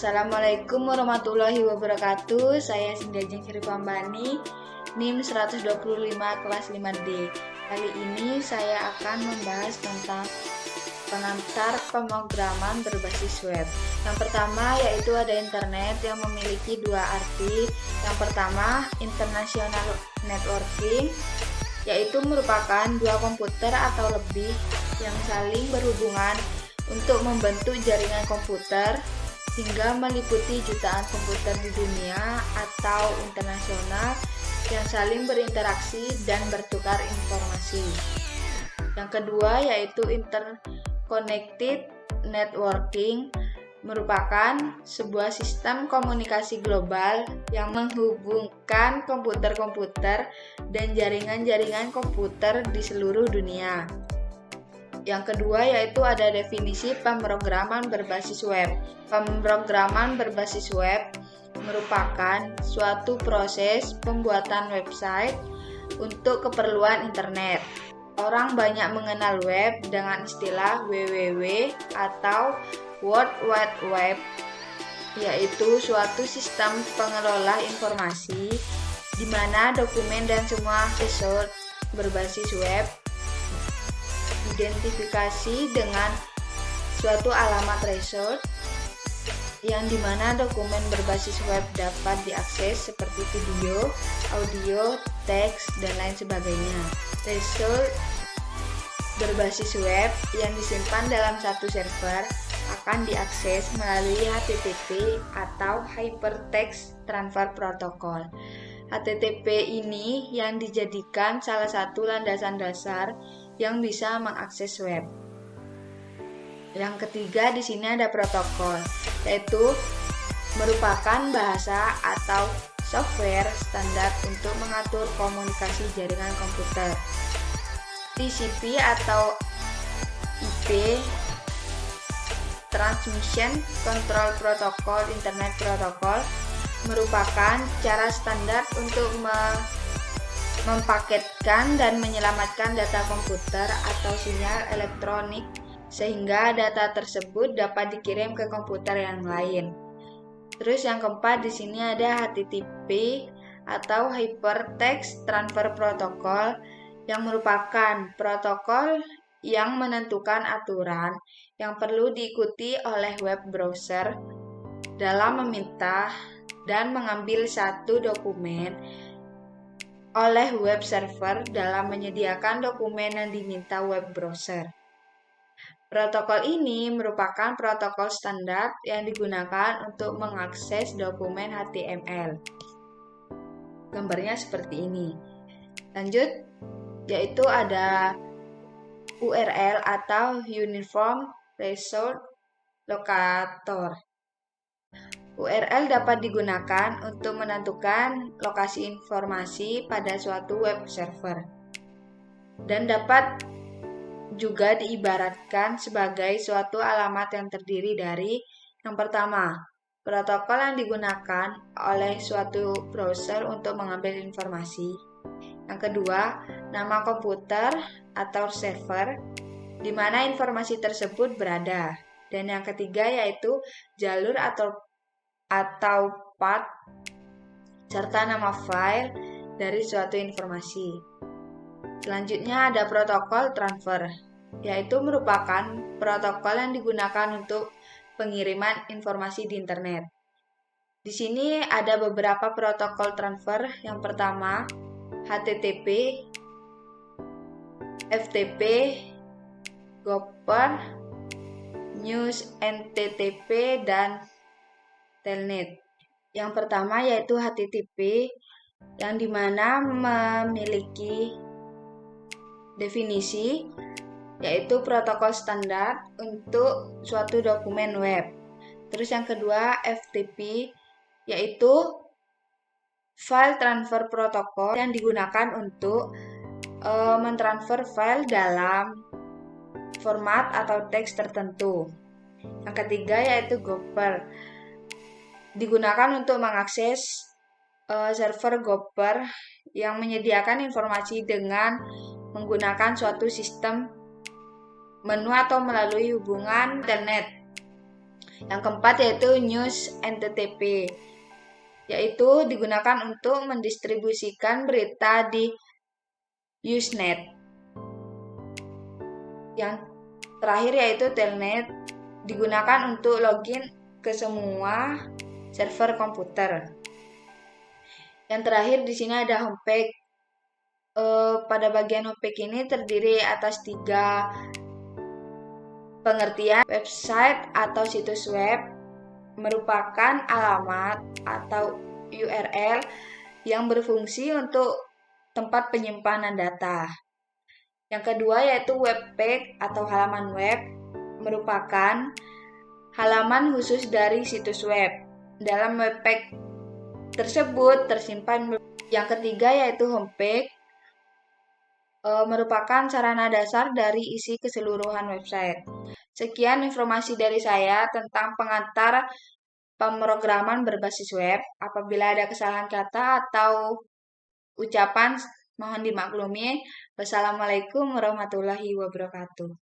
Assalamualaikum warahmatullahi wabarakatuh. Saya Singgajeng Sripambani, NIM 125 kelas 5D. Kali ini saya akan membahas tentang pengantar pemrograman berbasis web. Yang pertama yaitu ada internet yang memiliki dua arti. Yang pertama, international networking, yaitu merupakan dua komputer atau lebih yang saling berhubungan untuk membentuk jaringan komputer hingga meliputi jutaan komputer di dunia atau internasional yang saling berinteraksi dan bertukar informasi. Yang kedua yaitu interconnected networking, merupakan sebuah sistem komunikasi global yang menghubungkan komputer-komputer dan jaringan-jaringan komputer di seluruh dunia. Yang kedua yaitu ada definisi pemrograman berbasis web. Pemrograman berbasis web merupakan suatu proses pembuatan website untuk keperluan internet. Orang banyak mengenal web dengan istilah www atau World Wide Web, yaitu suatu sistem pengelola informasi di mana dokumen dan semua resource berbasis web identifikasi dengan suatu alamat resource yang dimana dokumen berbasis web dapat diakses seperti video, audio, teks, dan lain sebagainya. Resource berbasis web yang disimpan dalam satu server akan diakses melalui HTTP atau Hypertext Transfer Protocol. HTTP ini yang dijadikan salah satu landasan dasar yang bisa mengakses web. Yang ketiga di sini ada protokol, yaitu merupakan bahasa atau software standar untuk mengatur komunikasi jaringan komputer. TCP atau IP, Transmission Control Protocol, Internet Protocol, merupakan cara standar untuk mempaketkan dan menyelamatkan data komputer atau sinyal elektronik sehingga data tersebut dapat dikirim ke komputer yang lain. Terus yang keempat di sini ada HTTP atau Hypertext Transfer Protocol yang merupakan protokol yang menentukan aturan yang perlu diikuti oleh web browser dalam meminta dan mengambil satu dokumen oleh web server dalam menyediakan dokumen yang diminta web browser. Protokol ini merupakan protokol standar yang digunakan untuk mengakses dokumen HTML. Gambarnya seperti ini. Lanjut, yaitu ada URL atau Uniform Resource Locator. URL dapat digunakan untuk menentukan lokasi informasi pada suatu web server dan dapat juga diibaratkan sebagai suatu alamat yang terdiri dari yang pertama, protokol yang digunakan oleh suatu browser untuk mengambil informasi. Yang kedua, nama komputer atau server di mana informasi tersebut berada. Dan yang ketiga yaitu jalur atau path serta nama file dari suatu informasi. Selanjutnya ada protokol transfer, yaitu merupakan protokol yang digunakan untuk pengiriman informasi di internet. Di sini ada beberapa protokol transfer. Yang pertama, HTTP, FTP, Gopher, News NTTP, dan Telnet. Yang pertama yaitu HTTP yang dimana memiliki definisi yaitu protokol standar untuk suatu dokumen web. Terus yang kedua FTP yaitu File Transfer Protocol yang digunakan untuk mentransfer file dalam format atau teks tertentu. Yang ketiga yaitu Gopher, digunakan untuk mengakses server Gopher yang menyediakan informasi dengan menggunakan suatu sistem menu atau melalui hubungan internet. Yang keempat yaitu News NTTP, yaitu digunakan untuk mendistribusikan berita di Usenet. Yang terakhir yaitu Telnet, digunakan untuk login ke semua server komputer. Yang terakhir di sini ada homepage. Pada bagian homepage ini terdiri atas 3 pengertian. Website atau situs web merupakan alamat atau URL yang berfungsi untuk tempat penyimpanan data. Yang kedua yaitu web page atau halaman web merupakan halaman khusus dari situs web. Dalam web page tersebut tersimpan. Yang ketiga yaitu homepage, merupakan sarana dasar dari isi keseluruhan website. Sekian informasi dari saya tentang pengantar pemrograman berbasis web. Apabila ada kesalahan kata atau ucapan, mohon dimaklumi. Wassalamualaikum warahmatullahi wabarakatuh.